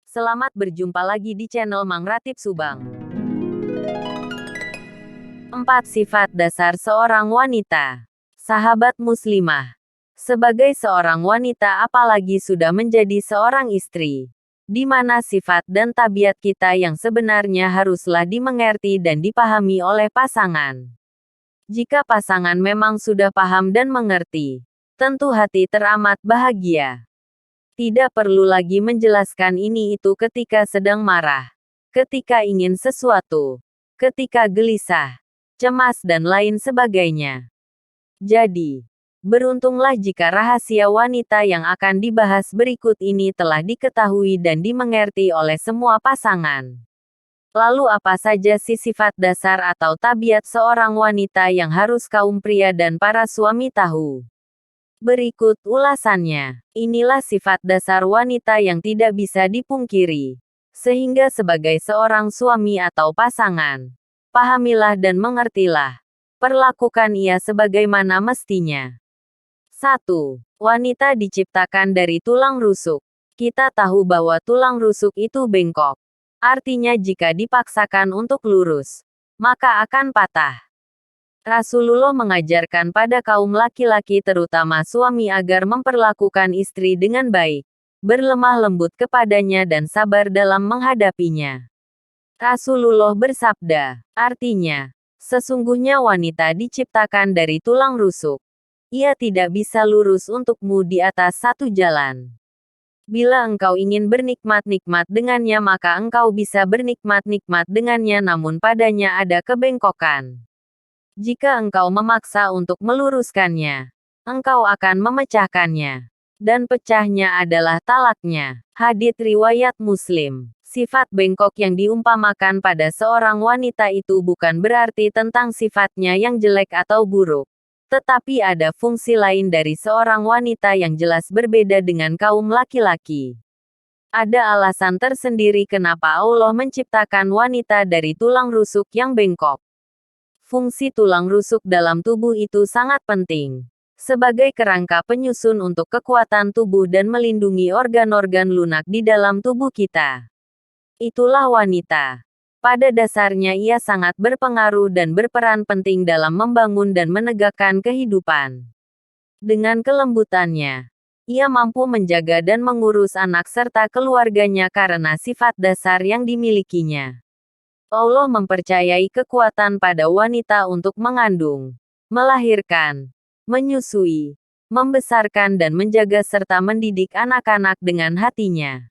Selamat berjumpa lagi di channel Mang Ratib Subang. 4 sifat dasar seorang wanita. Sahabat muslimah. Sebagai seorang wanita apalagi sudah menjadi seorang istri, di mana sifat dan tabiat kita yang sebenarnya haruslah dimengerti dan dipahami oleh pasangan. Jika pasangan memang sudah paham dan mengerti, tentu hati teramat bahagia. Tidak perlu lagi menjelaskan ini itu ketika sedang marah, ketika ingin sesuatu, ketika gelisah, cemas dan lain sebagainya. Jadi, beruntunglah jika rahasia wanita yang akan dibahas berikut ini telah diketahui dan dimengerti oleh semua pasangan. Lalu apa saja sih sifat dasar atau tabiat seorang wanita yang harus kaum pria dan para suami tahu? Berikut ulasannya. Inilah sifat dasar wanita yang tidak bisa dipungkiri. Sehingga sebagai seorang suami atau pasangan, pahamilah dan mengertilah. Perlakukan ia sebagaimana mestinya. 1. Wanita diciptakan dari tulang rusuk. Kita tahu bahwa tulang rusuk itu bengkok. Artinya jika dipaksakan untuk lurus, maka akan patah. Rasulullah mengajarkan pada kaum laki-laki terutama suami agar memperlakukan istri dengan baik, berlemah lembut kepadanya dan sabar dalam menghadapinya. Rasulullah bersabda, artinya, sesungguhnya wanita diciptakan dari tulang rusuk. Ia tidak bisa lurus untukmu di atas satu jalan. Bila engkau ingin bernikmat-nikmat dengannya maka engkau bisa bernikmat-nikmat dengannya namun padanya ada kebengkokan. Jika engkau memaksa untuk meluruskannya, engkau akan memecahkannya. Dan pecahnya adalah talaknya. Hadits riwayat Muslim. Sifat bengkok yang diumpamakan pada seorang wanita itu bukan berarti tentang sifatnya yang jelek atau buruk. Tetapi ada fungsi lain dari seorang wanita yang jelas berbeda dengan kaum laki-laki. Ada alasan tersendiri kenapa Allah menciptakan wanita dari tulang rusuk yang bengkok. Fungsi tulang rusuk dalam tubuh itu sangat penting. Sebagai kerangka penyusun untuk kekuatan tubuh dan melindungi organ-organ lunak di dalam tubuh kita. Itulah wanita. Pada dasarnya ia sangat berpengaruh dan berperan penting dalam membangun dan menegakkan kehidupan. Dengan kelembutannya, ia mampu menjaga dan mengurus anak serta keluarganya karena sifat dasar yang dimilikinya. Allah mempercayai kekuatan pada wanita untuk mengandung, melahirkan, menyusui, membesarkan dan menjaga serta mendidik anak-anak dengan hatinya.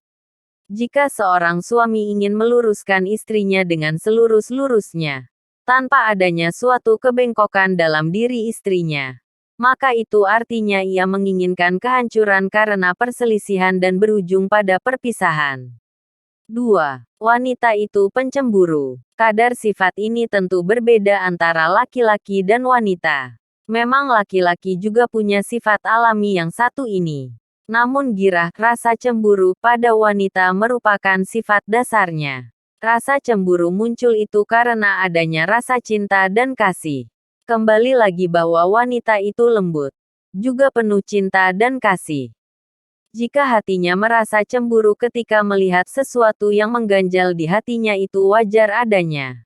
Jika seorang suami ingin meluruskan istrinya dengan selurus-lurusnya, tanpa adanya suatu kebengkokan dalam diri istrinya, maka itu artinya ia menginginkan kehancuran karena perselisihan dan berujung pada perpisahan. 2. Wanita itu pencemburu. Kadar sifat ini tentu berbeda antara laki-laki dan wanita. Memang laki-laki juga punya sifat alami yang satu ini. Namun girah, rasa cemburu, pada wanita merupakan sifat dasarnya. Rasa cemburu muncul itu karena adanya rasa cinta dan kasih. Kembali lagi bahwa wanita itu lembut, juga penuh cinta dan kasih. Jika hatinya merasa cemburu ketika melihat sesuatu yang mengganjal di hatinya itu wajar adanya.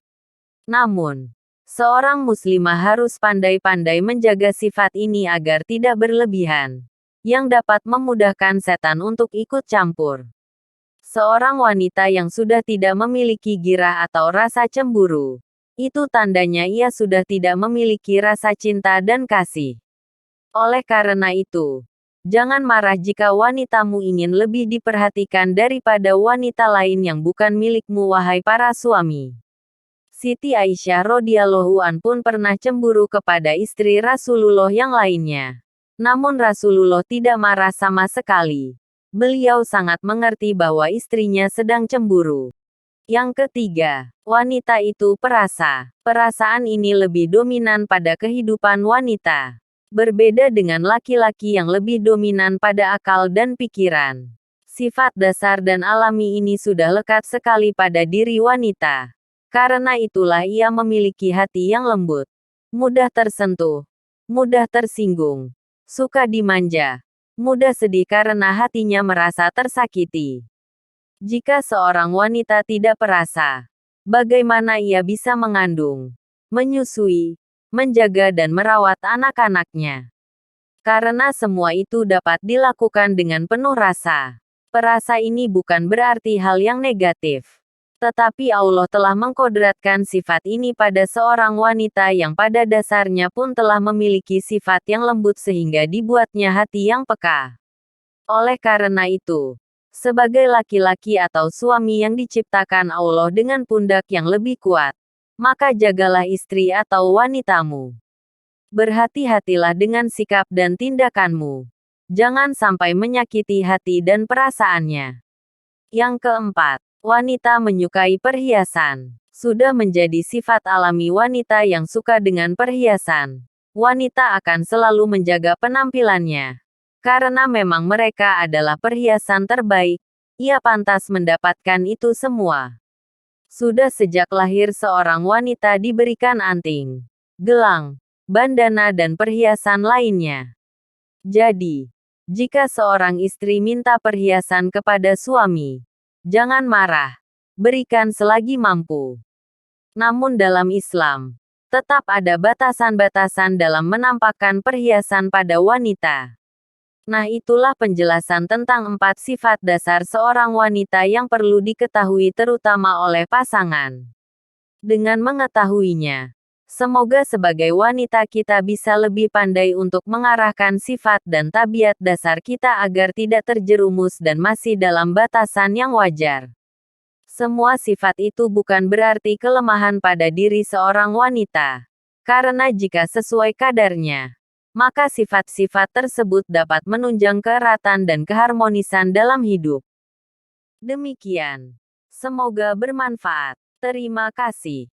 Namun, seorang muslimah harus pandai-pandai menjaga sifat ini agar tidak berlebihan, yang dapat memudahkan setan untuk ikut campur. Seorang wanita yang sudah tidak memiliki girah atau rasa cemburu, itu tandanya ia sudah tidak memiliki rasa cinta dan kasih. Oleh karena itu, jangan marah jika wanitamu ingin lebih diperhatikan daripada wanita lain yang bukan milikmu wahai para suami. Siti Aisyah radhiyallahu an pun pernah cemburu kepada istri Rasulullah yang lainnya. Namun Rasulullah tidak marah sama sekali. Beliau sangat mengerti bahwa istrinya sedang cemburu. Yang ketiga, wanita itu perasa. Perasaan ini lebih dominan pada kehidupan wanita. Berbeda dengan laki-laki yang lebih dominan pada akal dan pikiran. Sifat dasar dan alami ini sudah lekat sekali pada diri wanita. Karena itulah ia memiliki hati yang lembut, mudah tersentuh, mudah tersinggung, suka dimanja, mudah sedih karena hatinya merasa tersakiti. Jika seorang wanita tidak perasa, bagaimana ia bisa mengandung, menyusui, menjaga dan merawat anak-anaknya? Karena semua itu dapat dilakukan dengan penuh rasa. Perasa ini bukan berarti hal yang negatif. Tetapi Allah telah mengkodratkan sifat ini pada seorang wanita yang pada dasarnya pun telah memiliki sifat yang lembut sehingga dibuatnya hati yang peka. Oleh karena itu, sebagai laki-laki atau suami yang diciptakan Allah dengan pundak yang lebih kuat, maka jagalah istri atau wanitamu. Berhati-hatilah dengan sikap dan tindakanmu. Jangan sampai menyakiti hati dan perasaannya. Yang keempat, wanita menyukai perhiasan. Sudah menjadi sifat alami wanita yang suka dengan perhiasan. Wanita akan selalu menjaga penampilannya. Karena memang mereka adalah perhiasan terbaik, ia pantas mendapatkan itu semua. Sudah sejak lahir seorang wanita diberikan anting, gelang, bandana dan perhiasan lainnya. Jadi, jika seorang istri minta perhiasan kepada suami, jangan marah. Berikan selagi mampu. Namun dalam Islam, tetap ada batasan-batasan dalam menampakkan perhiasan pada wanita. Nah, itulah penjelasan tentang 4 sifat dasar seorang wanita yang perlu diketahui terutama oleh pasangan. Dengan mengetahuinya, semoga sebagai wanita kita bisa lebih pandai untuk mengarahkan sifat dan tabiat dasar kita agar tidak terjerumus dan masih dalam batasan yang wajar. Semua sifat itu bukan berarti kelemahan pada diri seorang wanita. Karena jika sesuai kadarnya, maka sifat-sifat tersebut dapat menunjang keeratan dan keharmonisan dalam hidup. Demikian. Semoga bermanfaat. Terima kasih.